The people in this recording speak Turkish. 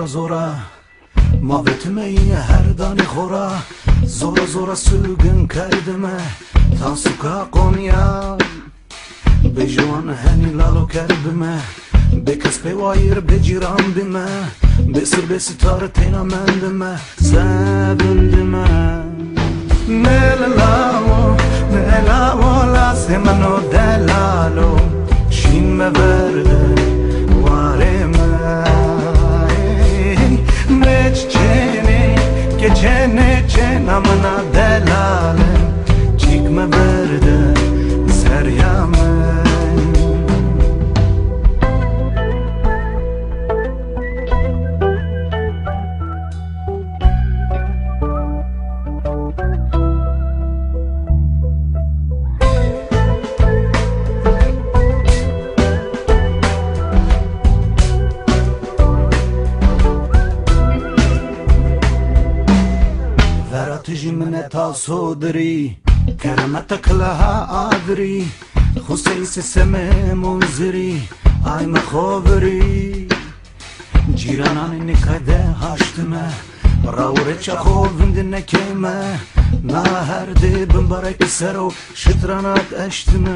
Zora Mavretime yine her dani khora Zora sülgün kerdime Tansuka Konya Bejuan hani lalo kerbime Bekas pevayir beciran bime Besir besitar tena mendime Sevindime Nelavo la semano delalo Shin me verde vareme Geçene namına delale Çıkma berde seryame Jimne ta sodri Keramata klaha adri Khusay se seme munziri Ay me khovri Jiranan nikade hashtme Raure cha khovindine keme Na her de bimbarek sero Shitranat ashtme